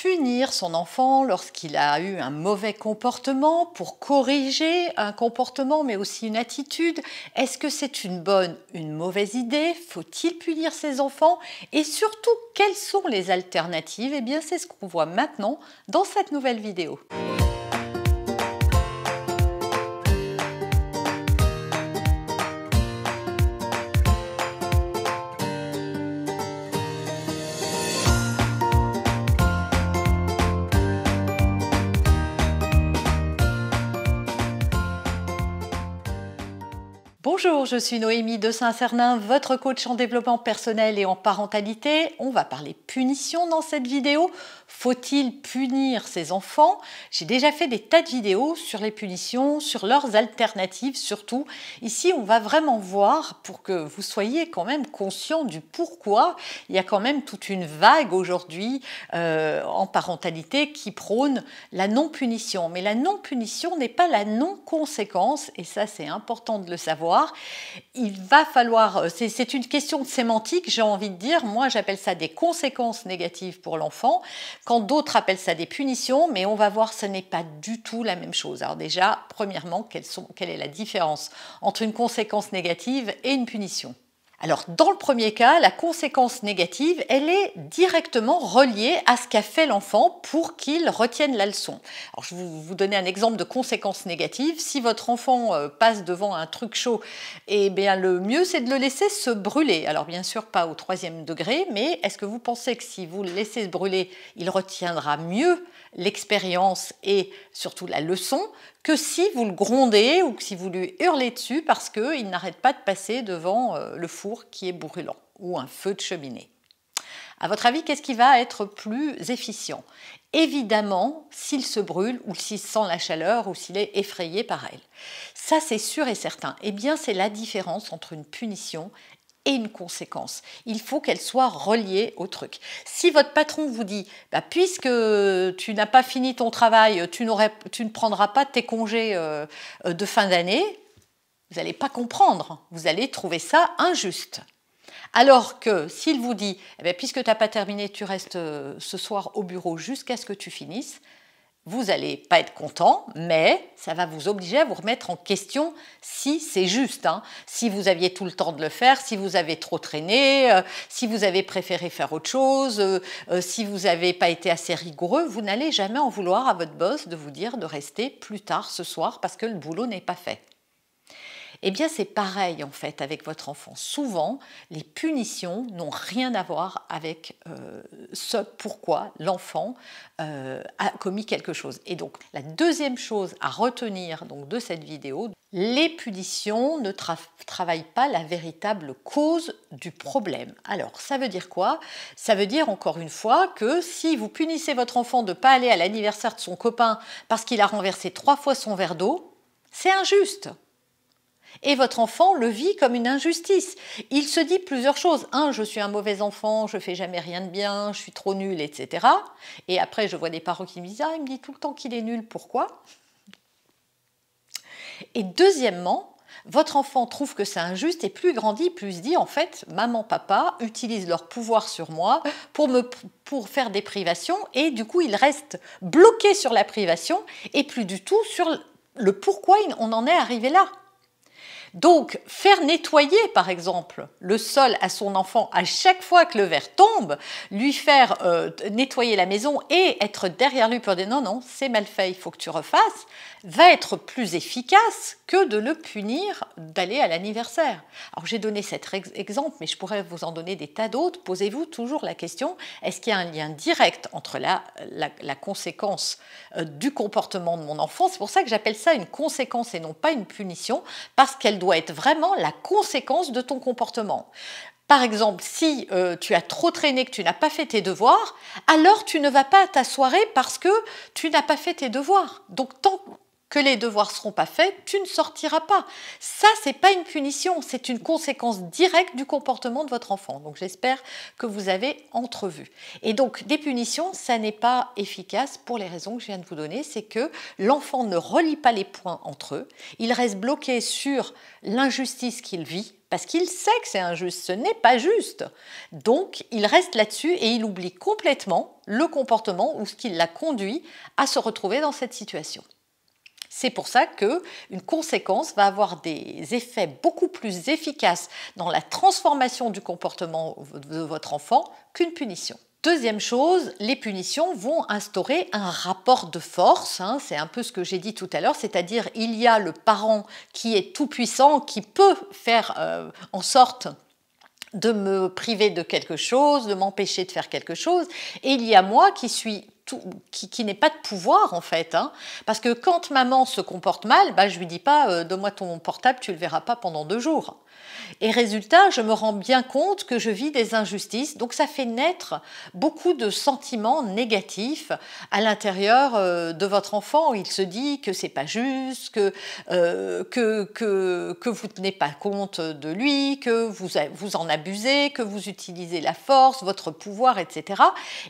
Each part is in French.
punir son enfant lorsqu'il a eu un mauvais comportement pour corriger un comportement mais aussi une attitude? Est-ce que c'est une bonne, une mauvaise idée? Faut-il punir ses enfants? Et surtout, quelles sont les alternatives? Eh bien, c'est ce qu'on voit maintenant dans cette nouvelle vidéo. Bonjour, je suis Noémie de Saint-Cernin, votre coach en développement personnel et en parentalité. On va parler punition dans cette vidéo. Faut-il punir ses enfants? J'ai déjà fait des tas de vidéos sur les punitions, sur leurs alternatives surtout. Ici, on va vraiment voir pour que vous soyez quand même conscient du pourquoi. Il y a quand même toute une vague aujourd'hui en parentalité qui prône la non-punition. Mais la non-punition n'est pas la non-conséquence, et ça c'est important de le savoir. Il va falloir, c'est une question de sémantique, j'ai envie de dire, moi j'appelle ça des conséquences négatives pour l'enfant, quand d'autres appellent ça des punitions, mais on va voir ce n'est pas du tout la même chose. Alors déjà, premièrement, quelle est la différence entre une conséquence négative et une punition? Alors, dans le premier cas, la conséquence négative, elle est directement reliée à ce qu'a fait l'enfant pour qu'il retienne la leçon. Alors, je vais vous donner un exemple de conséquence négative. Si votre enfant passe devant un truc chaud, eh bien, le mieux, c'est de le laisser se brûler. Alors, bien sûr, pas au 3e degré, mais est-ce que vous pensez que si vous le laissez se brûler, il retiendra mieux l'expérience et surtout la leçon que si vous le grondez ou que si vous lui hurlez dessus parce qu'il n'arrête pas de passer devant le four qui est brûlant ou un feu de cheminée. À votre avis, qu'est-ce qui va être plus efficient? Évidemment, s'il se brûle ou s'il sent la chaleur ou s'il est effrayé par elle. Ça, c'est sûr et certain. Eh bien, c'est la différence entre une punition et une conséquence. Il faut qu'elle soit reliée au truc. Si votre patron vous dit puisque tu n'as pas fini ton travail, tu ne prendras pas tes congés de fin d'année, vous n'allez pas comprendre, vous allez trouver ça injuste. Alors que s'il vous dit puisque tu n'as pas terminé, tu restes ce soir au bureau jusqu'à ce que tu finisses, vous n'allez pas être content, mais ça va vous obliger à vous remettre en question si c'est juste. Si vous aviez tout le temps de le faire, si vous avez trop traîné, si vous avez préféré faire autre chose, si vous n'avez pas été assez rigoureux, vous n'allez jamais en vouloir à votre boss de vous dire de rester plus tard ce soir parce que le boulot n'est pas fait. Eh bien, c'est pareil en fait avec votre enfant. Souvent, les punitions n'ont rien à voir avec ce pourquoi l'enfant a commis quelque chose. Et donc, la deuxième chose à retenir donc, de cette vidéo, les punitions ne travaillent pas la véritable cause du problème. Alors, ça veut dire quoi? Ça veut dire encore une fois que si vous punissez votre enfant de ne pas aller à l'anniversaire de son copain parce qu'il a renversé 3 fois son verre d'eau, c'est injuste. Et votre enfant le vit comme une injustice. Il se dit plusieurs choses. Je suis un mauvais enfant, je fais jamais rien de bien, je suis trop nul, etc. Et après, je vois des parents qui me disent il me dit tout le temps qu'il est nul, pourquoi? Et deuxièmement, votre enfant trouve que c'est injuste et plus il grandit, plus il se dit en fait, maman, papa utilisent leur pouvoir sur moi pour faire des privations et du coup, il reste bloqué sur la privation et plus du tout sur le pourquoi on en est arrivé là. Donc, faire nettoyer, par exemple, le sol à son enfant à chaque fois que le verre tombe, lui faire nettoyer la maison et être derrière lui pour dire non, c'est mal fait, il faut que tu refasses, va être plus efficace que de le punir d'aller à l'anniversaire. Alors, j'ai donné cet exemple, mais je pourrais vous en donner des tas d'autres. Posez-vous toujours la question, est-ce qu'il y a un lien direct entre la conséquence du comportement de mon enfant? C'est pour ça que j'appelle ça une conséquence et non pas une punition, parce qu'elle doit être vraiment la conséquence de ton comportement. Par exemple, si tu as trop traîné, que tu n'as pas fait tes devoirs, alors tu ne vas pas à ta soirée parce que tu n'as pas fait tes devoirs. Donc, que les devoirs ne seront pas faits, tu ne sortiras pas. Ça, c'est pas une punition, c'est une conséquence directe du comportement de votre enfant. Donc j'espère que vous avez entrevu. Et donc des punitions, ça n'est pas efficace pour les raisons que je viens de vous donner, c'est que l'enfant ne relie pas les points entre eux, il reste bloqué sur l'injustice qu'il vit, parce qu'il sait que c'est injuste, ce n'est pas juste. Donc il reste là-dessus et il oublie complètement le comportement ou ce qui l'a conduit à se retrouver dans cette situation. C'est pour ça qu'une conséquence va avoir des effets beaucoup plus efficaces dans la transformation du comportement de votre enfant qu'une punition. Deuxième chose, les punitions vont instaurer un rapport de force, c'est un peu ce que j'ai dit tout à l'heure, c'est-à-dire il y a le parent qui est tout puissant, qui peut faire en sorte de me priver de quelque chose, de m'empêcher de faire quelque chose, et il y a moi qui suis qui n'ai pas de pouvoir en fait, parce que quand maman se comporte mal, je lui dis pas donne-moi ton portable, tu le verras pas pendant 2 jours. Et résultat, je me rends bien compte que je vis des injustices, donc ça fait naître beaucoup de sentiments négatifs à l'intérieur de votre enfant. Il se dit que c'est pas juste, que vous tenez pas compte de lui, que vous en abusez, que vous utilisez la force, votre pouvoir, etc.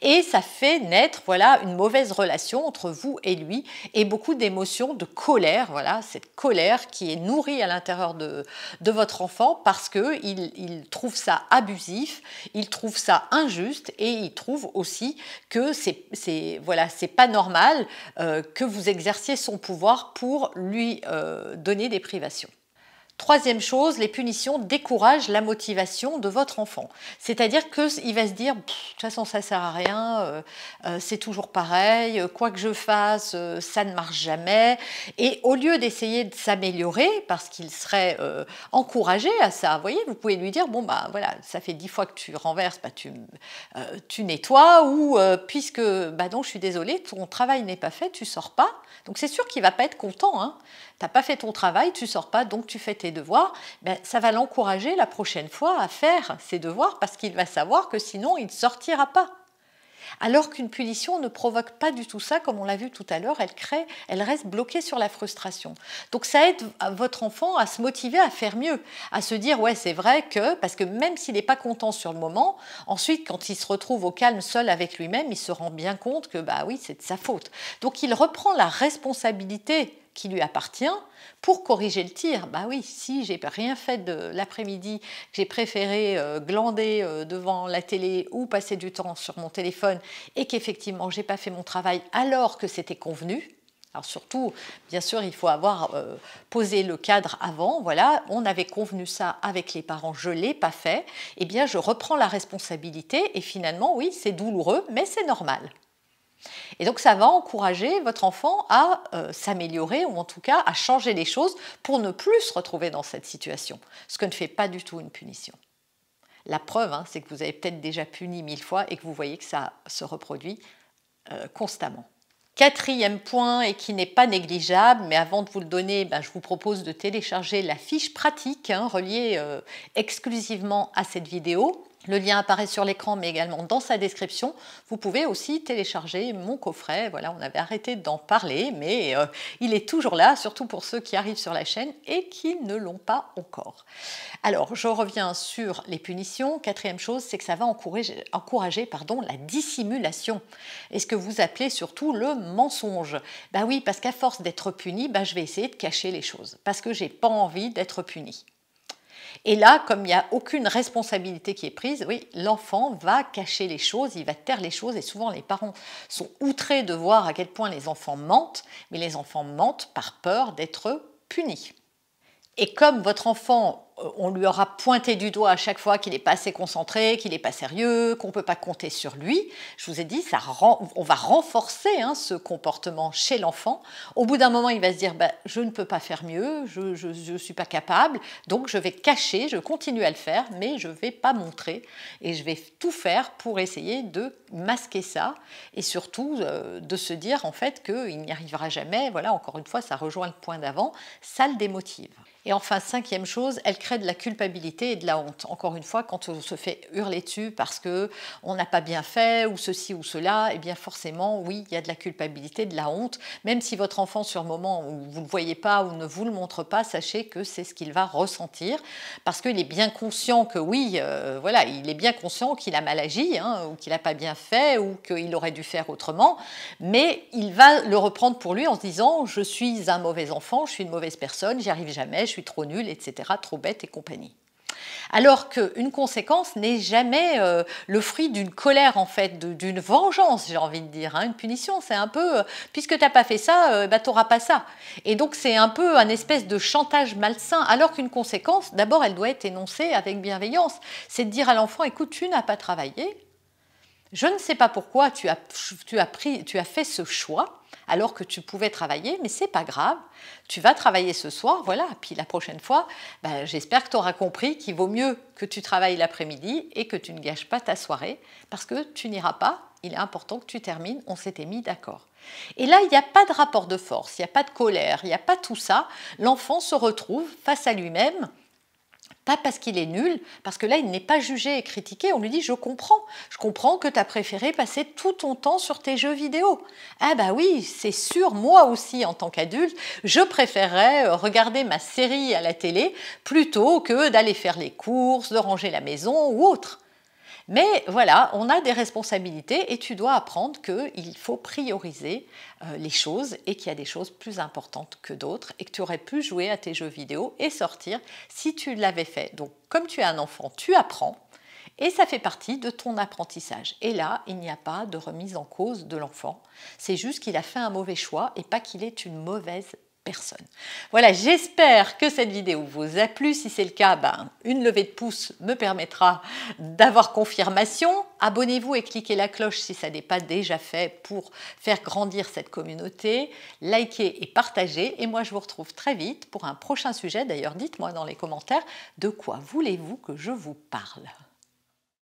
Et ça fait naître, voilà, une mauvaise relation entre vous et lui, et beaucoup d'émotions, de colère, voilà, cette colère qui est nourrie à l'intérieur de votre enfant parce qu'il trouve ça abusif, il trouve ça injuste et il trouve aussi que c'est pas normal que vous exerciez son pouvoir pour lui donner des privations. Troisième chose, les punitions découragent la motivation de votre enfant. C'est-à-dire qu'il va se dire, de toute façon ça ne sert à rien, c'est toujours pareil, quoi que je fasse, ça ne marche jamais. Et au lieu d'essayer de s'améliorer, parce qu'il serait encouragé à ça, vous voyez, vous pouvez lui dire, bon voilà, ça fait 10 fois que tu renverses, tu nettoies, ou puisque, non, je suis désolée, ton travail n'est pas fait, tu sors pas. Donc c'est sûr qu'il ne va pas être content, tu n'as pas fait ton travail, tu ne sors pas, donc tu fais tes devoirs, ça va l'encourager la prochaine fois à faire ses devoirs parce qu'il va savoir que sinon il ne sortira pas. Alors qu'une punition ne provoque pas du tout ça, comme on l'a vu tout à l'heure, elle reste bloquée sur la frustration. Donc ça aide votre enfant à se motiver à faire mieux, à se dire ouais c'est vrai que, parce que même s'il n'est pas content sur le moment, ensuite quand il se retrouve au calme seul avec lui-même, il se rend bien compte que oui c'est de sa faute. Donc il reprend la responsabilité qui lui appartient pour corriger le tir. Oui, si j'ai rien fait de l'après-midi, que j'ai préféré glander devant la télé ou passer du temps sur mon téléphone et qu'effectivement j'ai pas fait mon travail alors que c'était convenu. Alors surtout, bien sûr, il faut avoir posé le cadre avant. Voilà, on avait convenu ça avec les parents, je l'ai pas fait. Eh bien, je reprends la responsabilité et finalement, oui, c'est douloureux, mais c'est normal. Et donc ça va encourager votre enfant à s'améliorer ou en tout cas à changer les choses pour ne plus se retrouver dans cette situation, ce que ne fait pas du tout une punition. La preuve, c'est que vous avez peut-être déjà puni 1000 fois et que vous voyez que ça se reproduit constamment. Quatrième point, et qui n'est pas négligeable, mais avant de vous le donner, je vous propose de télécharger la fiche pratique reliée exclusivement à cette vidéo. Le lien apparaît sur l'écran, mais également dans sa description. Vous pouvez aussi télécharger mon coffret. Voilà, on avait arrêté d'en parler, mais il est toujours là, surtout pour ceux qui arrivent sur la chaîne et qui ne l'ont pas encore. Alors, je reviens sur les punitions. Quatrième chose, c'est que ça va encourager la dissimulation. Et ce que vous appelez surtout le mensonge. Oui, parce qu'à force d'être puni, je vais essayer de cacher les choses, parce que j'ai pas envie d'être puni. Et là, comme il n'y a aucune responsabilité qui est prise, oui, l'enfant va cacher les choses, il va taire les choses et souvent les parents sont outrés de voir à quel point les enfants mentent, mais les enfants mentent par peur d'être punis. Et comme votre enfant, on lui aura pointé du doigt à chaque fois qu'il n'est pas assez concentré, qu'il n'est pas sérieux, qu'on ne peut pas compter sur lui, je vous ai dit, on va renforcer ce comportement chez l'enfant. Au bout d'un moment, il va se dire je ne peux pas faire mieux, je ne suis pas capable, donc je vais cacher, je continue à le faire, mais je ne vais pas montrer et je vais tout faire pour essayer de masquer ça et surtout de se dire en fait qu'il n'y arrivera jamais. Voilà, encore une fois, ça rejoint le point d'avant, ça le démotive. Et enfin, cinquième chose, elle crée de la culpabilité et de la honte. Encore une fois, quand on se fait hurler dessus parce qu'on n'a pas bien fait ou ceci ou cela, eh bien forcément, oui, il y a de la culpabilité, de la honte. Même si votre enfant, sur le moment où vous ne le voyez pas ou ne vous le montre pas, sachez que c'est ce qu'il va ressentir parce qu'il est bien conscient que oui, voilà, il est bien conscient qu'il a mal agi hein, ou qu'il n'a pas bien fait ou qu'il aurait dû faire autrement, mais il va le reprendre pour lui en se disant « je suis un mauvais enfant, je suis une mauvaise personne, j'y arrive jamais, je suis trop nul, etc., trop bête et compagnie ». Alors qu'une conséquence n'est jamais le fruit d'une colère, en fait, d'une vengeance, j'ai envie de dire. Hein. Une punition, c'est un peu, puisque tu n'as pas fait ça, tu n'auras pas ça. Et donc, c'est un peu un espèce de chantage malsain, alors qu'une conséquence, d'abord, elle doit être énoncée avec bienveillance. C'est de dire à l'enfant, écoute, tu n'as pas travaillé, je ne sais pas pourquoi tu as fait ce choix, alors que tu pouvais travailler, mais c'est pas grave, tu vas travailler ce soir, voilà, puis la prochaine fois, j'espère que tu auras compris qu'il vaut mieux que tu travailles l'après-midi et que tu ne gâches pas ta soirée, parce que tu n'iras pas, il est important que tu termines, on s'était mis d'accord. Et là, il n'y a pas de rapport de force, il n'y a pas de colère, il n'y a pas tout ça, l'enfant se retrouve face à lui-même, pas parce qu'il est nul, parce que là, il n'est pas jugé et critiqué. On lui dit, je comprends que tu as préféré passer tout ton temps sur tes jeux vidéo. Ah bah oui, c'est sûr, moi aussi, en tant qu'adulte, je préférerais regarder ma série à la télé plutôt que d'aller faire les courses, de ranger la maison ou autre. Mais voilà, on a des responsabilités et tu dois apprendre qu'il faut prioriser les choses et qu'il y a des choses plus importantes que d'autres et que tu aurais pu jouer à tes jeux vidéo et sortir si tu l'avais fait. Donc comme tu es un enfant, tu apprends et ça fait partie de ton apprentissage. Et là, il n'y a pas de remise en cause de l'enfant. C'est juste qu'il a fait un mauvais choix et pas qu'il est une mauvaise personne. Voilà, j'espère que cette vidéo vous a plu. Si c'est le cas, une levée de pouce me permettra d'avoir confirmation. Abonnez-vous et cliquez la cloche si ça n'est pas déjà fait pour faire grandir cette communauté. Likez et partagez. Et moi, je vous retrouve très vite pour un prochain sujet. D'ailleurs, dites-moi dans les commentaires de quoi voulez-vous que je vous parle.